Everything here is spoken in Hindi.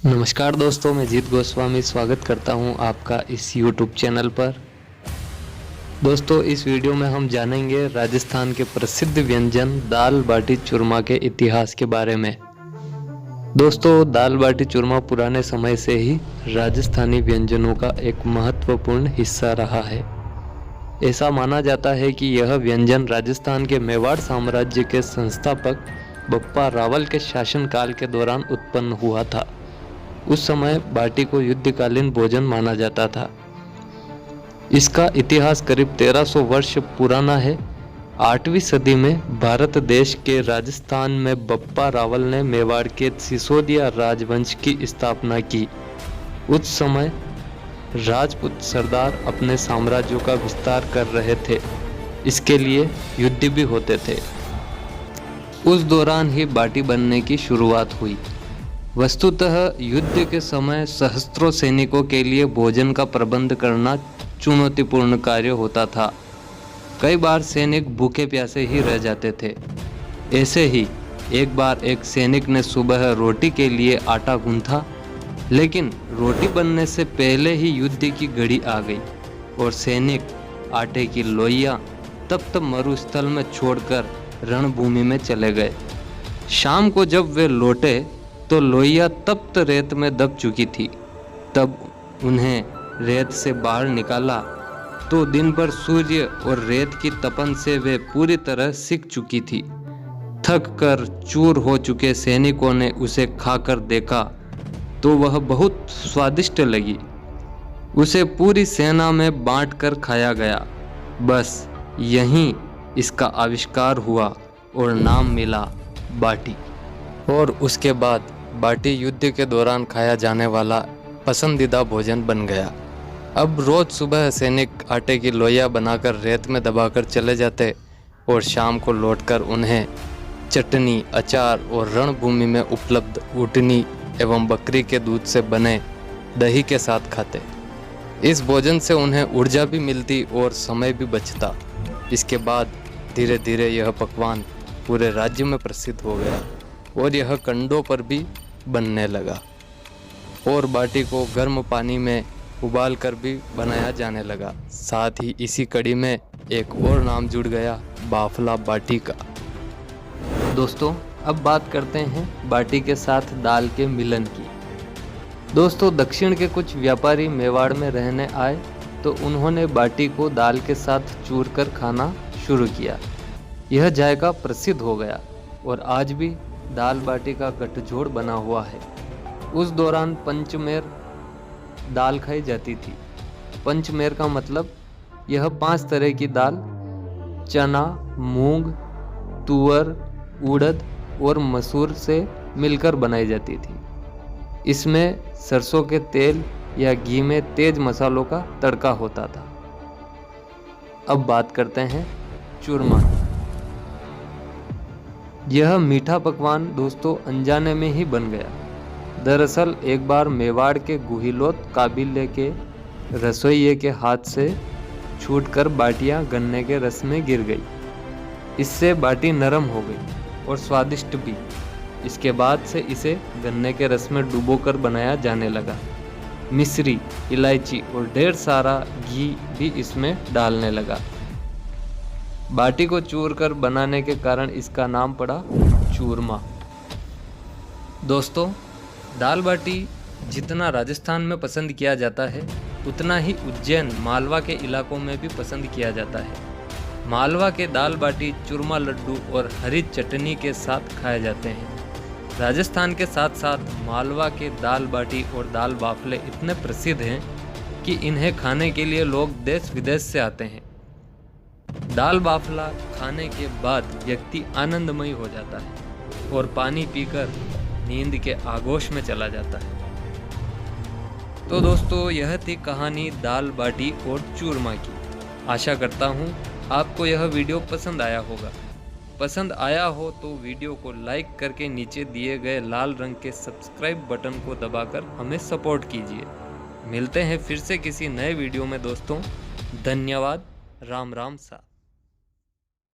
नमस्कार दोस्तों, मैं जीत गोस्वामी स्वागत करता हूं आपका इस YouTube चैनल पर। दोस्तों, इस वीडियो में हम जानेंगे राजस्थान के प्रसिद्ध व्यंजन दाल बाटी चूरमा के इतिहास के बारे में। दोस्तों, दाल बाटी चूरमा पुराने समय से ही राजस्थानी व्यंजनों का एक महत्वपूर्ण हिस्सा रहा है। ऐसा माना जाता है कि यह व्यंजन राजस्थान के मेवाड़ साम्राज्य के संस्थापक बप्पा रावल के शासनकाल के दौरान उत्पन्न हुआ था। उस समय बाटी को युद्धकालीन भोजन माना जाता था। इसका इतिहास करीब 1300 वर्ष पुराना है। 8वीं सदी में भारत देश के राजस्थान में बप्पा रावल ने मेवाड़ के सिसोदिया राजवंश की स्थापना की। उस समय राजपूत सरदार अपने साम्राज्यों का विस्तार कर रहे थे। इसके लिए युद्ध भी होते थे। उस दौरान ही बाटी बनने की शुरुआत हुई। वस्तुतः युद्ध के समय सहस्त्रों सैनिकों के लिए भोजन का प्रबंध करना चुनौतीपूर्ण कार्य होता था। कई बार सैनिक भूखे प्यासे ही रह जाते थे। ऐसे ही एक बार एक सैनिक ने सुबह रोटी के लिए आटा गूंथा, लेकिन रोटी बनने से पहले ही युद्ध की घड़ी आ गई और सैनिक आटे की लोइयां तप्त मरुस्थल में छोड़कर रणभूमि में चले गए। शाम को जब वे लौटे तो लोइयां तप्त रेत में दब चुकी थी। तब उन्हें रेत से बाहर निकाला तो दिन भर सूर्य और रेत की तपन से वे पूरी तरह सिक चुकी थी। थक कर चूर हो चुके सैनिकों ने उसे खाकर देखा तो वह बहुत स्वादिष्ट लगी। उसे पूरी सेना में बांटकर खाया गया। बस यहीं इसका आविष्कार हुआ और नाम मिला बाटी। और उसके बाद बाटी युद्ध के दौरान खाया जाने वाला पसंदीदा भोजन बन गया। अब रोज सुबह सैनिक आटे की लोइयां बनाकर रेत में दबाकर चले जाते और शाम को लौटकर उन्हें चटनी, अचार और रणभूमि में उपलब्ध ऊँटनी एवं बकरी के दूध से बने दही के साथ खाते। इस भोजन से उन्हें ऊर्जा भी मिलती और समय भी बचता। इसके बाद धीरे धीरे यह पकवान पूरे राज्य में प्रसिद्ध हो गया और यह कंडों पर भी बनने लगा और बाटी को गर्म पानी में उबाल कर भी बनाया जाने लगा। साथ ही इसी कड़ी में एक और नाम जुड़ गया, बाफला बाटी का। दोस्तों, अब बात करते हैं बाटी के साथ दाल के मिलन की। दोस्तों, दक्षिण के कुछ व्यापारी मेवाड़ में रहने आए तो उन्होंने बाटी को दाल के साथ चूर कर खाना शुरू किया। यह जायका प्रसिद्ध हो गया और आज भी दाल बाटी का गठजोड़ बना हुआ है। उस दौरान पंचमेर दाल खाई जाती थी। पंचमेर का मतलब यह 5 तरह की दाल चना, मूंग, तुअर, उड़द और मसूर से मिलकर बनाई जाती थी। इसमें सरसों के तेल या घी में तेज मसालों का तड़का होता था। अब बात करते हैं चूरमा। यह मीठा पकवान दोस्तों अनजाने में ही बन गया। दरअसल एक बार मेवाड़ के गुहिलोत काबिले के रसोइये के हाथ से छूटकर बाटियां गन्ने के रस में गिर गई। इससे बाटी नरम हो गई और स्वादिष्ट भी। इसके बाद से इसे गन्ने के रस में डुबोकर बनाया जाने लगा। मिश्री, इलायची और ढेर सारा घी भी इसमें डालने लगा। बाटी को चूर कर बनाने के कारण इसका नाम पड़ा चूरमा। दोस्तों, दाल बाटी जितना राजस्थान में पसंद किया जाता है उतना ही उज्जैन, मालवा के इलाकों में भी पसंद किया जाता है। मालवा के दाल बाटी चूरमा लड्डू और हरी चटनी के साथ खाए जाते हैं। राजस्थान के साथ साथ मालवा के दाल बाटी और दाल बाफले इतने प्रसिद्ध हैं कि इन्हें खाने के लिए लोग देश विदेश से आते हैं। दाल बाफला खाने के बाद व्यक्ति आनंदमयी हो जाता है और पानी पीकर नींद के आगोश में चला जाता है। तो दोस्तों, यह थी कहानी दाल बाटी और चूरमा की। आशा करता हूँ आपको यह वीडियो पसंद आया होगा। पसंद आया हो तो वीडियो को लाइक करके नीचे दिए गए लाल रंग के सब्सक्राइब बटन को दबाकर हमें सपोर्ट कीजिए। मिलते हैं फिर से किसी नए वीडियो में दोस्तों। धन्यवाद। राम राम सा।